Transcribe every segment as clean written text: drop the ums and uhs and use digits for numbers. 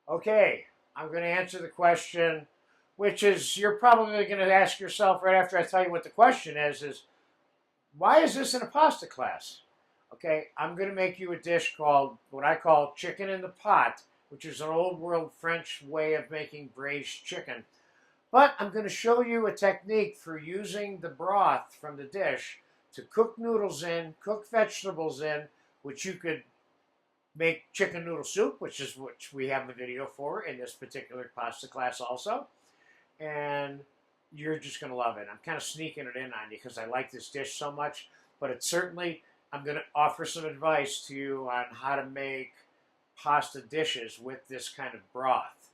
Okay, I'm going to answer the question, which is you're probably going to ask yourself right after I tell you what the question is why is this in a pasta class? Okay, I'm going to make you a dish called what I call chicken in the pot, which is an old world French way of making braised chicken. But I'm going to show you a technique for using the broth from the dish to cook noodles in, cook vegetables in, which you could make chicken noodle soup, which is what we have the video for in this particular pasta class also. And you're just going to love it. I'm kind of sneaking it in on you because I like this dish so much, but it's certainly, I'm going to offer some advice to you on how to make pasta dishes with this kind of broth.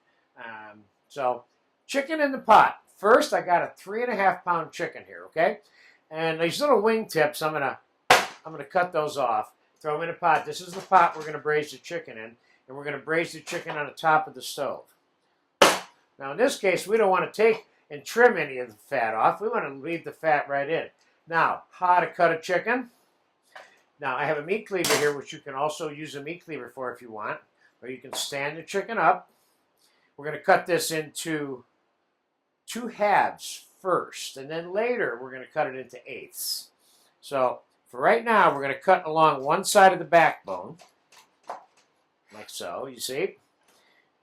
So chicken in the pot. First, I got a 3.5 pound chicken here, okay? And these little wing tips, I'm gonna cut those off, throw them in a pot. This is the pot we're gonna braise the chicken in, and we're gonna braise the chicken on the top of the stove. Now in this case, we don't want to take and trim any of the fat off. We want to leave the fat right in. Now, how to cut a chicken. Now I have a meat cleaver here, which you can also use a meat cleaver for if you want, or you can stand the chicken up. We're gonna cut this into 2 halves first, and then later we're going to cut it into eighths. So for right now, we're going to cut along one side of the backbone, like so, you see?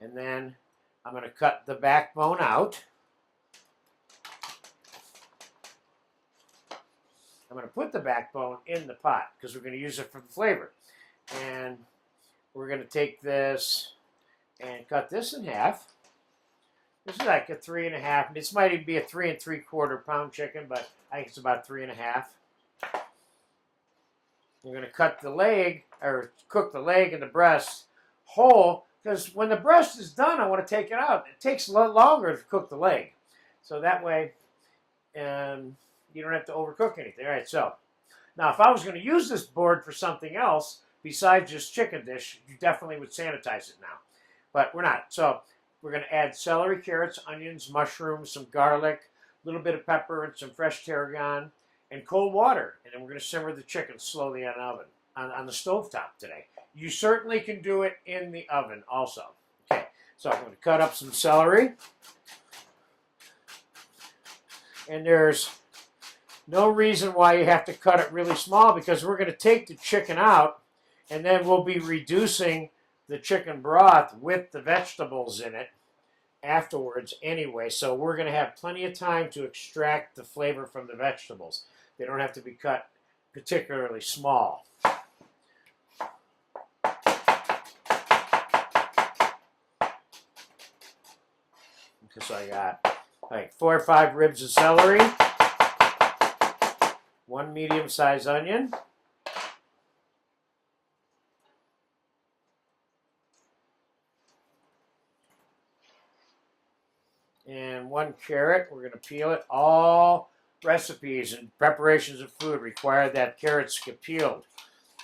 And then I'm going to cut the backbone out. I'm going to put the backbone in the pot because we're going to use it for the flavor. And we're going to take this and cut this in half. This is like a 3.5. This might even be a 3 3/4 pound chicken, but I think it's about 3.5. You're going to cut the leg, or cook the leg and the breast whole, because when the breast is done, I want to take it out. It takes a lot longer to cook the leg. So that way, you don't have to overcook anything. All right, so now if I was going to use this board for something else besides just chicken dish, you definitely would sanitize it now. But we're not. So we're going to add celery, carrots, onions, mushrooms, some garlic, a little bit of pepper, and some fresh tarragon, and cold water. And then we're going to simmer the chicken slowly on oven, on the stovetop today. You certainly can do it in the oven also. Okay, so I'm going to cut up some celery. And there's no reason why you have to cut it really small because we're going to take the chicken out, and then we'll be reducing the chicken broth with the vegetables in it afterwards anyway. So we're going to have plenty of time to extract the flavor from the vegetables. They don't have to be cut particularly small. Okay, so I got like 4 or 5 ribs of celery, 1 medium-sized onion, and 1 carrot. We're going to peel it. All recipes and preparations of food require that carrots get peeled.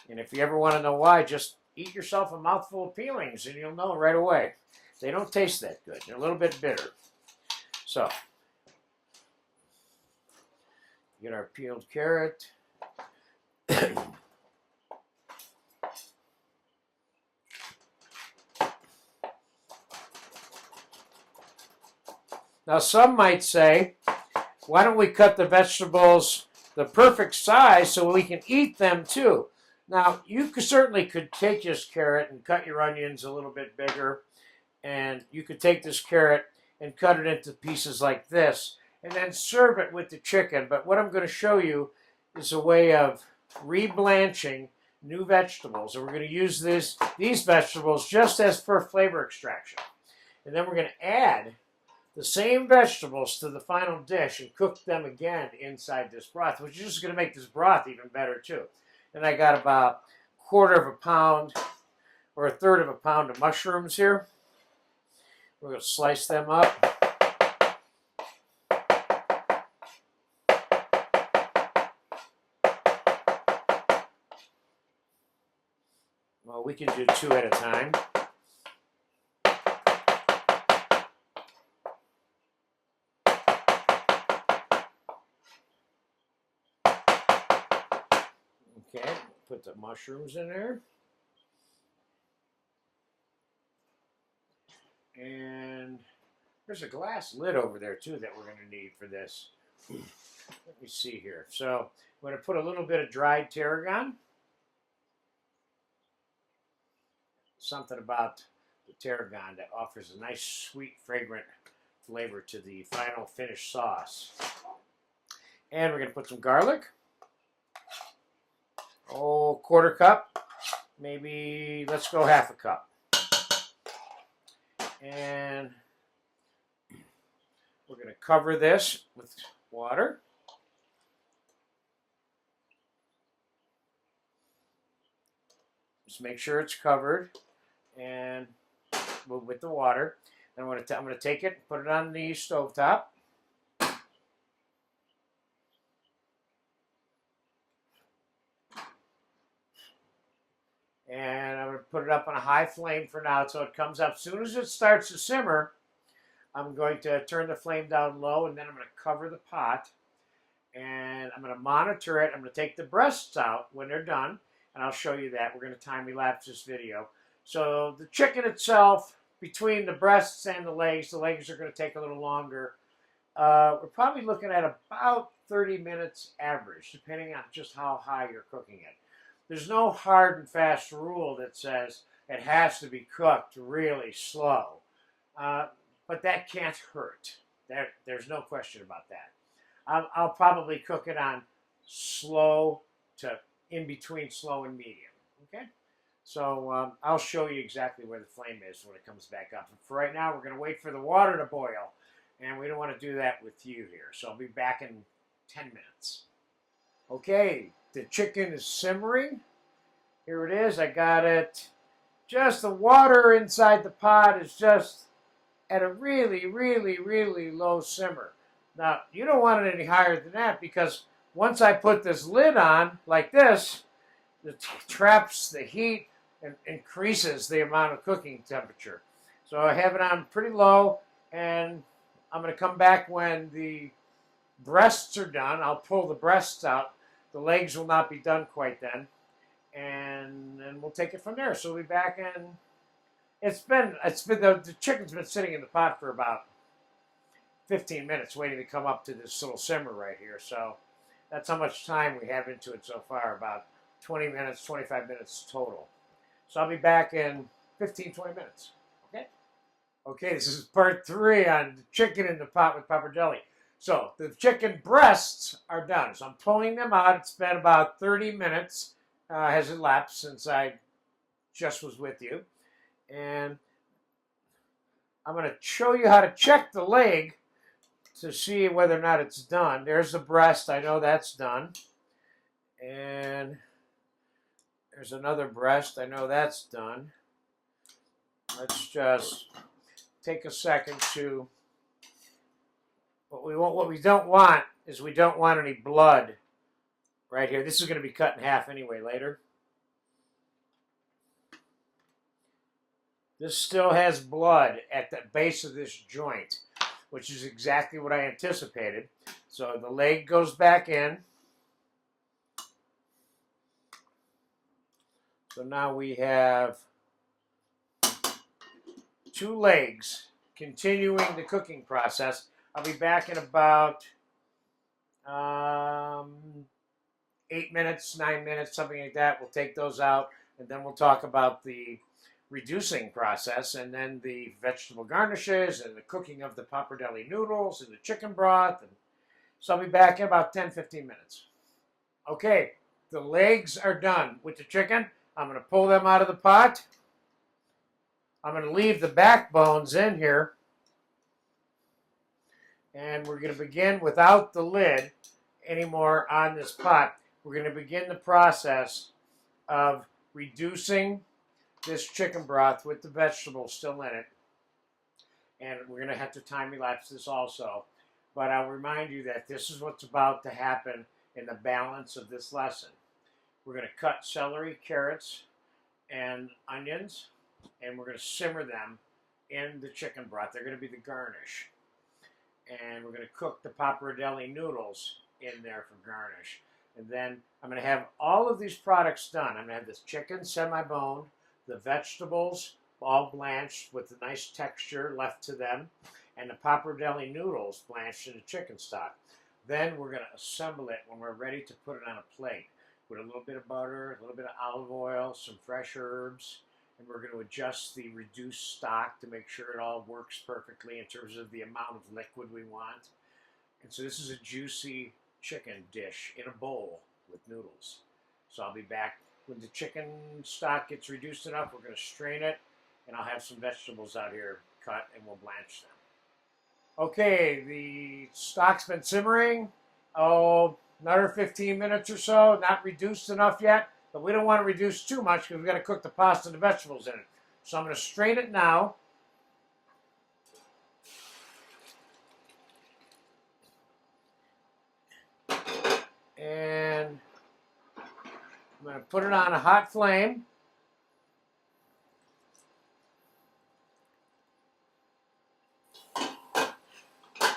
And if you ever want to know why, just eat yourself a mouthful of peelings and you'll know right away. They don't taste that good. They're a little bit bitter. So, get our peeled carrot. Now some might say, why don't we cut the vegetables the perfect size so we can eat them too? Now you certainly could take this carrot and cut your onions a little bit bigger, and you could take this carrot and cut it into pieces like this and then serve it with the chicken. But what I'm going to show you is a way of reblanching new vegetables, and we're going to use these vegetables just as for flavor extraction. And then we're going to add the same vegetables to the final dish and cook them again inside this broth, which is just going to make this broth even better too. And I got about 1/4 pound or 1/3 pound of mushrooms here. We're going to slice them up. Well, we can do 2 at a time. Okay, put the mushrooms in there. And there's a glass lid over there too that we're going to need for this. Let me see here. So I'm going to put a little bit of dried tarragon. Something about the tarragon that offers a nice, sweet, fragrant flavor to the final finished sauce. And we're going to put some garlic. Oh, quarter cup. Maybe let's go half a cup. And we're going to cover this with water. Just make sure it's covered and move with the water. Then I'm going to take it, put it on the stovetop. And I'm going to put it up on a high flame for now so it comes up. As soon as it starts to simmer, I'm going to turn the flame down low, and then I'm going to cover the pot. And I'm going to monitor it. I'm going to take the breasts out when they're done, and I'll show you that. We're going to time-lapse this video. So the chicken itself, between the breasts and the legs are going to take a little longer. We're probably looking at about 30 minutes average, depending on just how high you're cooking it. There's no hard and fast rule that says it has to be cooked really slow, but that can't hurt. There's no question about that. I'll probably cook it on slow to in between slow and medium, okay? So I'll show you exactly where the flame is when it comes back up. But for right now, we're going to wait for the water to boil, and we don't want to do that with you here. So I'll be back in 10 minutes. Okay, the chicken is simmering. Here it is. I got it. Just the water inside the pot is just at a really, really, really low simmer. Now, you don't want it any higher than that because once I put this lid on like this, it traps the heat and increases the amount of cooking temperature. So I have it on pretty low, and I'm going to come back when the breasts are done. I'll pull the breasts out. The legs will not be done quite then, and then we'll take it from there. So we'll be back in. The chicken's been sitting in the pot for about 15 minutes, waiting to come up to this little simmer right here. So that's how much time we have into it so far, about 20 minutes, 25 minutes total. So I'll be back in 15, 20 minutes. Okay? Okay, this is part 3 on the chicken in the pot with pappardelle. So the chicken breasts are done. So I'm pulling them out. It's been about 30 minutes has elapsed since I just was with you. And I'm going to show you how to check the leg to see whether or not it's done. There's the breast. I know that's done. And there's another breast. I know that's done. Let's just take a second to... What we don't want is we don't want any blood right here. This is going to be cut in half anyway later. This still has blood at the base of this joint, which is exactly what I anticipated. So the leg goes back in. So now we have 2 legs continuing the cooking process. I'll be back in about 8 minutes, 9 minutes, something like that. We'll take those out, and then we'll talk about the reducing process, and then the vegetable garnishes, and the cooking of the pappardelle noodles, and the chicken broth. And so I'll be back in about 10, 15 minutes. Okay, the legs are done with the chicken. I'm going to pull them out of the pot. I'm going to leave the backbones in here. And we're going to begin without the lid anymore on this pot. We're going to begin the process of reducing this chicken broth with the vegetables still in it. And we're going to have to time-lapse this also. But I'll remind you that this is what's about to happen in the balance of this lesson. We're going to cut celery, carrots, and onions, and we're going to simmer them in the chicken broth. They're going to be the garnish. And we're going to cook the pappardelle noodles in there for garnish. And then I'm going to have all of these products done. I'm going to have this chicken semi-boned, the vegetables all blanched with a nice texture left to them, and the pappardelle noodles blanched in the chicken stock. Then we're going to assemble it when we're ready to put it on a plate with a little bit of butter, a little bit of olive oil, some fresh herbs, and we're going to adjust the reduced stock to make sure it all works perfectly in terms of the amount of liquid we want. And so this is a juicy chicken dish in a bowl with noodles. So I'll be back when the chicken stock gets reduced enough. We're going to strain it, and I'll have some vegetables out here cut, and we'll blanch them. Okay, the stock's been simmering, another 15 minutes or so, not reduced enough yet, but we don't want to reduce too much because we've got to cook the pasta and the vegetables in it. So I'm going to strain it now. And I'm going to put it on a hot flame.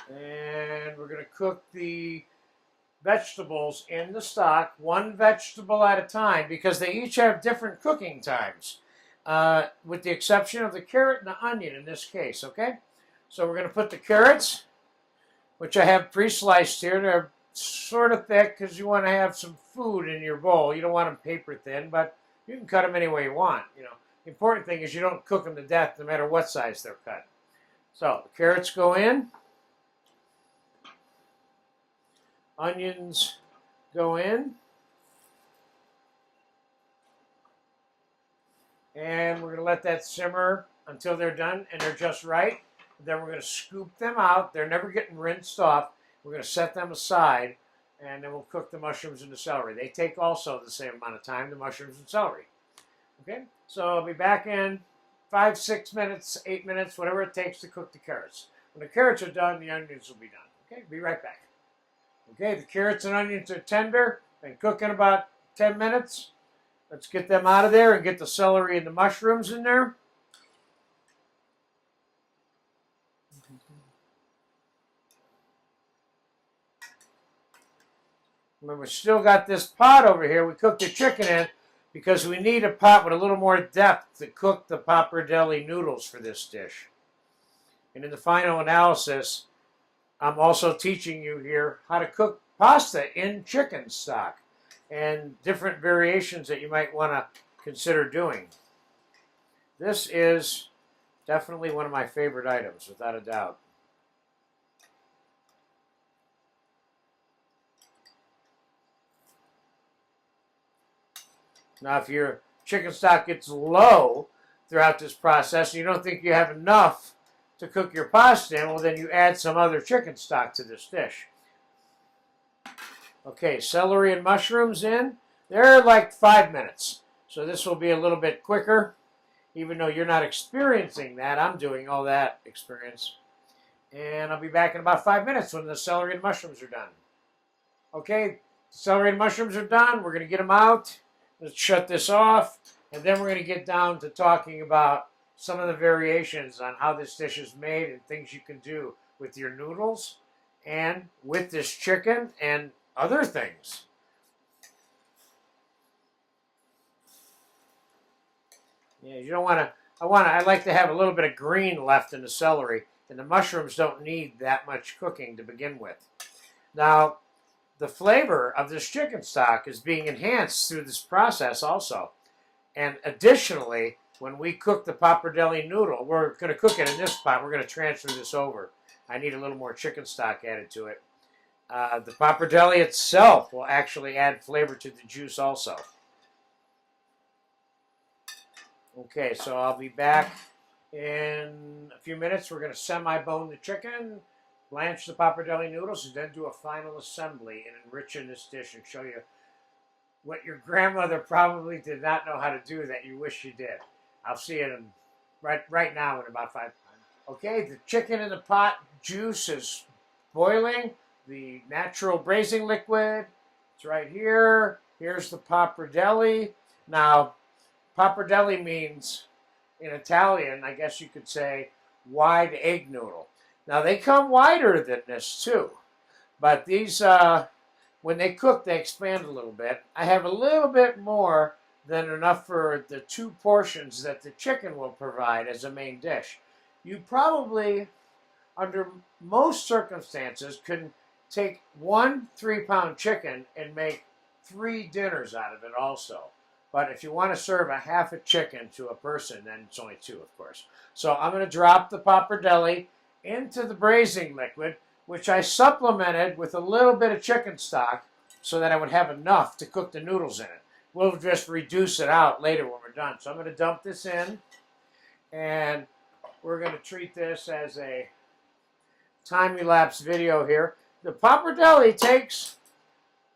And we're going to cook the vegetables in the stock, one vegetable at a time, because they each have different cooking times, with the exception of the carrot and the onion in this case, okay? So we're going to put the carrots, which I have pre-sliced here. They're sort of thick because you want to have some food in your bowl. You don't want them paper thin, but you can cut them any way you want. You know, the important thing is you don't cook them to death no matter what size they're cut. So the carrots go in. Onions go in. And we're going to let that simmer until they're done and they're just right. Then we're going to scoop them out. They're never getting rinsed off. We're going to set them aside, and then we'll cook the mushrooms and the celery. They take also the same amount of time, the mushrooms and celery. Okay, so I'll be back in 5, 6 minutes, 8 minutes, whatever it takes to cook the carrots. When the carrots are done, the onions will be done. Okay, be right back. Okay, the carrots and onions are tender and cook in about 10 minutes. Let's get them out of there and get the celery and the mushrooms in there. Remember, we still got this pot over here. We cooked the chicken in because we need a pot with a little more depth to cook the pappardelle noodles for this dish. And in the final analysis, I'm also teaching you here how to cook pasta in chicken stock and different variations that you might want to consider doing. This is definitely one of my favorite items, without a doubt. Now, if your chicken stock gets low throughout this process and you don't think you have enough to cook your pasta in, well, then you add some other chicken stock to this dish. Okay, celery and mushrooms in. They're like 5 minutes. So this will be a little bit quicker. Even though you're not experiencing that, I'm doing all that experience. And I'll be back in about 5 minutes when the celery and mushrooms are done. Okay, celery and mushrooms are done. We're going to get them out. Let's shut this off, and then we're going to get down to talking about some of the variations on how this dish is made and things you can do with your noodles and with this chicken and other things. Yeah, you don't want to, I like to have a little bit of green left in the celery, and the mushrooms don't need that much cooking to begin with. Now, the flavor of this chicken stock is being enhanced through this process also. And additionally, when we cook the pappardelle noodle, we're going to cook it in this pot. We're going to transfer this over. I need a little more chicken stock added to it. The pappardelle itself will actually add flavor to the juice also. Okay, so I'll be back in a few minutes. We're going to semi-bone the chicken, blanch the pappardelle noodles, and then do a final assembly and enrich in this dish and show you what your grandmother probably did not know how to do that you wish you did. I'll see it in right now in about 5 minutes. Okay, the chicken in the pot juice is boiling. The natural braising liquid, it's right here. Here's the pappardelle. Now, pappardelle means, in Italian, I guess you could say, wide egg noodle. Now, they come wider than this, too. But these, when they cook, they expand a little bit. I have a little bit more than enough for the 2 portions that the chicken will provide as a main dish. You probably, under most circumstances, can take 1 3-pound chicken and make 3 dinners out of it also. But if you want to serve a half a chicken to a person, then it's only 2, of course. So I'm going to drop the pappardelle into the braising liquid, which I supplemented with a little bit of chicken stock so that I would have enough to cook the noodles in it. We'll just reduce it out later when we're done. So I'm going to dump this in, and we're going to treat this as a time-elapse video here. The pappardelle takes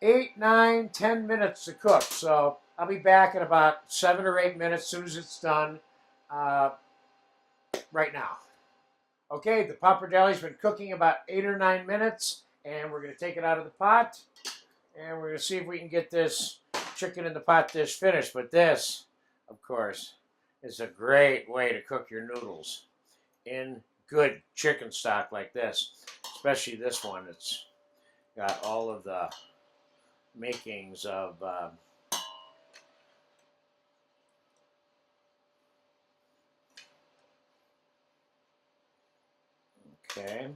8, 9, 10 minutes to cook. So I'll be back in about 7 or 8 minutes as soon as it's done right now. Okay, the pappardelle's been cooking about 8 or 9 minutes, and we're going to take it out of the pot, and we're going to see if we can get this chicken in the pot dish finished. But this, of course, is a great way to cook your noodles in good chicken stock like this, especially this one. It's got all of the makings of okay,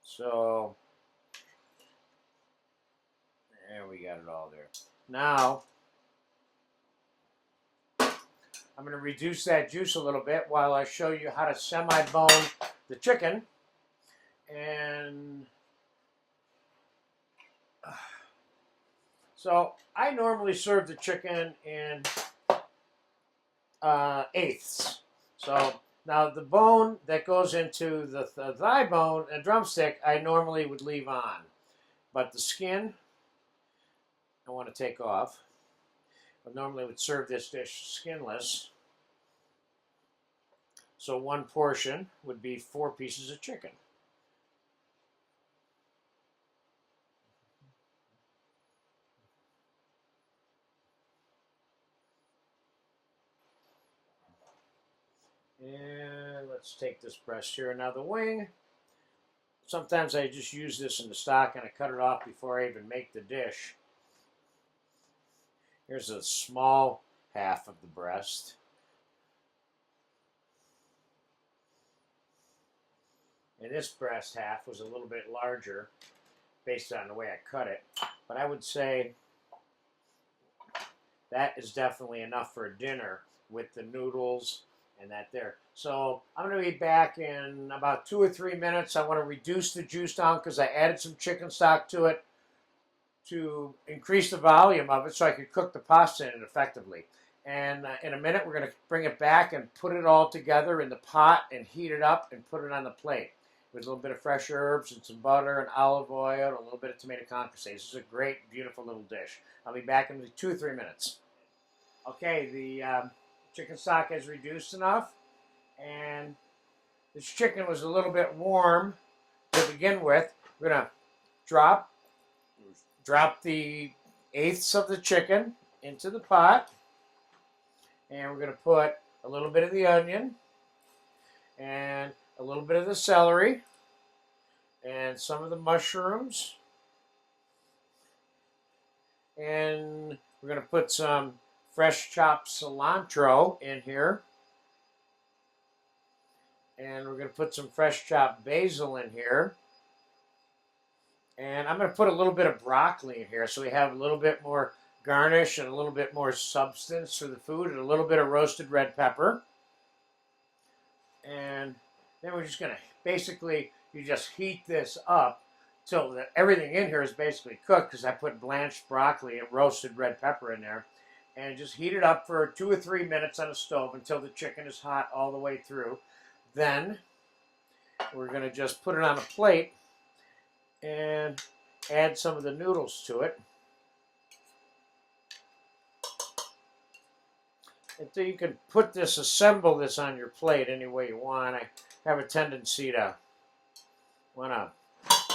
so there, we got it all there. Now I'm going to reduce that juice a little bit while I show you how to semi-bone the chicken. And so I normally serve the chicken in eighths. So now the bone that goes into the thigh bone and drumstick, I normally would leave on. But the skin, I want to take off. I normally would serve this dish skinless. So 1 portion would be 4 pieces of chicken. And let's take this breast here. Now the wing, sometimes I just use this in the stock and I cut it off before I even make the dish. Here's a small half of the breast. And this breast half was a little bit larger based on the way I cut it. But I would say that is definitely enough for a dinner with the noodles and that there. So I'm going to be back in about 2 or 3 minutes. I want to reduce the juice down because I added some chicken stock to it to increase the volume of it so I could cook the pasta in it effectively. And in a minute, we're going to bring it back and put it all together in the pot and heat it up and put it on the plate with a little bit of fresh herbs and some butter and olive oil and a little bit of tomato concassé. This is a great, beautiful little dish. I'll be back in 2 or 3 minutes. Okay, the chicken stock has reduced enough, and this chicken was a little bit warm to begin with. We're going to drop the eighths of the chicken into the pot, and we're going to put a little bit of the onion and a little bit of the celery and some of the mushrooms, and we're going to put some fresh chopped cilantro in here, and we're going to put some fresh chopped basil in here. And I'm going to put a little bit of broccoli in here so we have a little bit more garnish and a little bit more substance for the food, and a little bit of roasted red pepper. And then we're just going to basically, you just heat this up till that everything in here is basically cooked, because I put blanched broccoli and roasted red pepper in there. And just heat it up for 2 or 3 minutes on the stove until the chicken is hot all the way through. Then we're going to just put it on a plate and add some of the noodles to it. And so you can put this, assemble this on your plate any way you want. I have a tendency to want to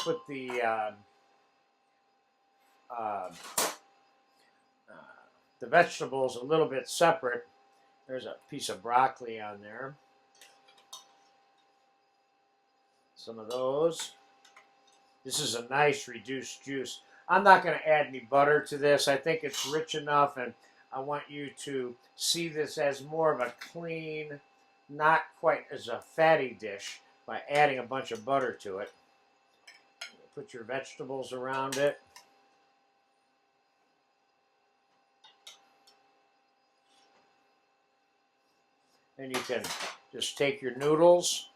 put the vegetables a little bit separate. There's a piece of broccoli on there. Some of those. This is a nice reduced juice. I'm not going to add any butter to this. I think it's rich enough, and I want you to see this as more of a clean, not quite as a fatty dish by adding a bunch of butter to it. Put your vegetables around it. And you can just take your noodles,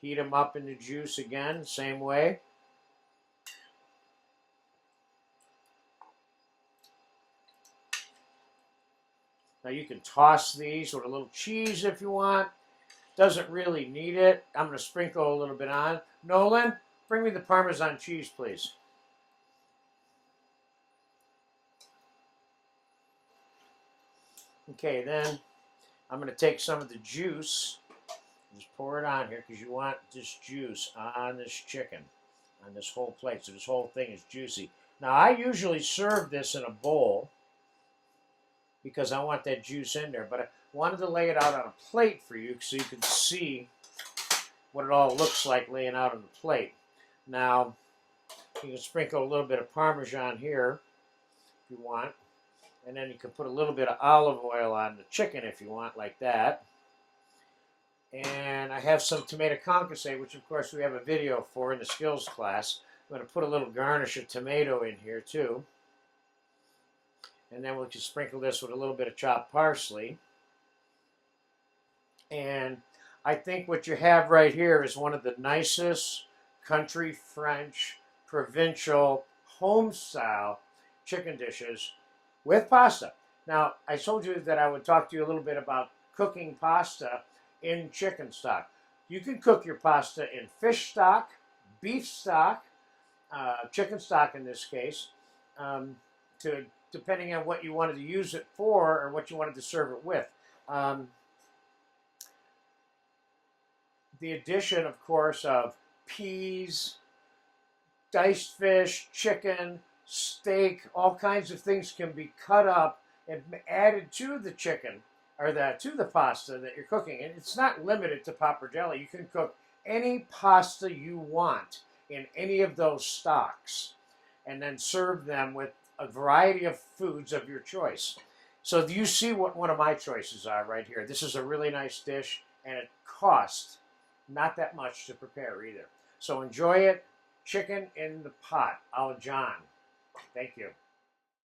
heat them up in the juice again, same way. Now you can toss these with a little cheese if you want. Doesn't really need it. I'm going to sprinkle a little bit on. Nolan, bring me the Parmesan cheese, please. Okay, then I'm going to take some of the juice. Just pour it on here because you want this juice on this chicken, on this whole plate, so this whole thing is juicy. Now, I usually serve this in a bowl because I want that juice in there, but I wanted to lay it out on a plate for you so you can see what it all looks like laying out on the plate. Now, you can sprinkle a little bit of Parmesan here if you want, and then you can put a little bit of olive oil on the chicken if you want, like that. And I have some tomato concasse, which of course we have a video for in the skills class. I'm going to put a little garnish of tomato in here too. And then we'll just sprinkle this with a little bit of chopped parsley. And I think what you have right here is one of the nicest country French, provincial, home-style chicken dishes with pasta. Now, I told you that I would talk to you a little bit about cooking pasta in chicken stock. You can cook your pasta in fish stock, beef stock, chicken stock in this case, depending on what you wanted to use it for or what you wanted to serve it with. The addition, of course, of peas, diced fish, chicken, steak, all kinds of things can be cut up and added to the chicken or to the pasta that you're cooking. And it's not limited to pappardelle. You can cook any pasta you want in any of those stocks and then serve them with a variety of foods of your choice. So you see what one of my choices are right here. This is a really nice dish, and it costs not that much to prepare either. So enjoy it. Chicken in the pot, a la John. Thank you.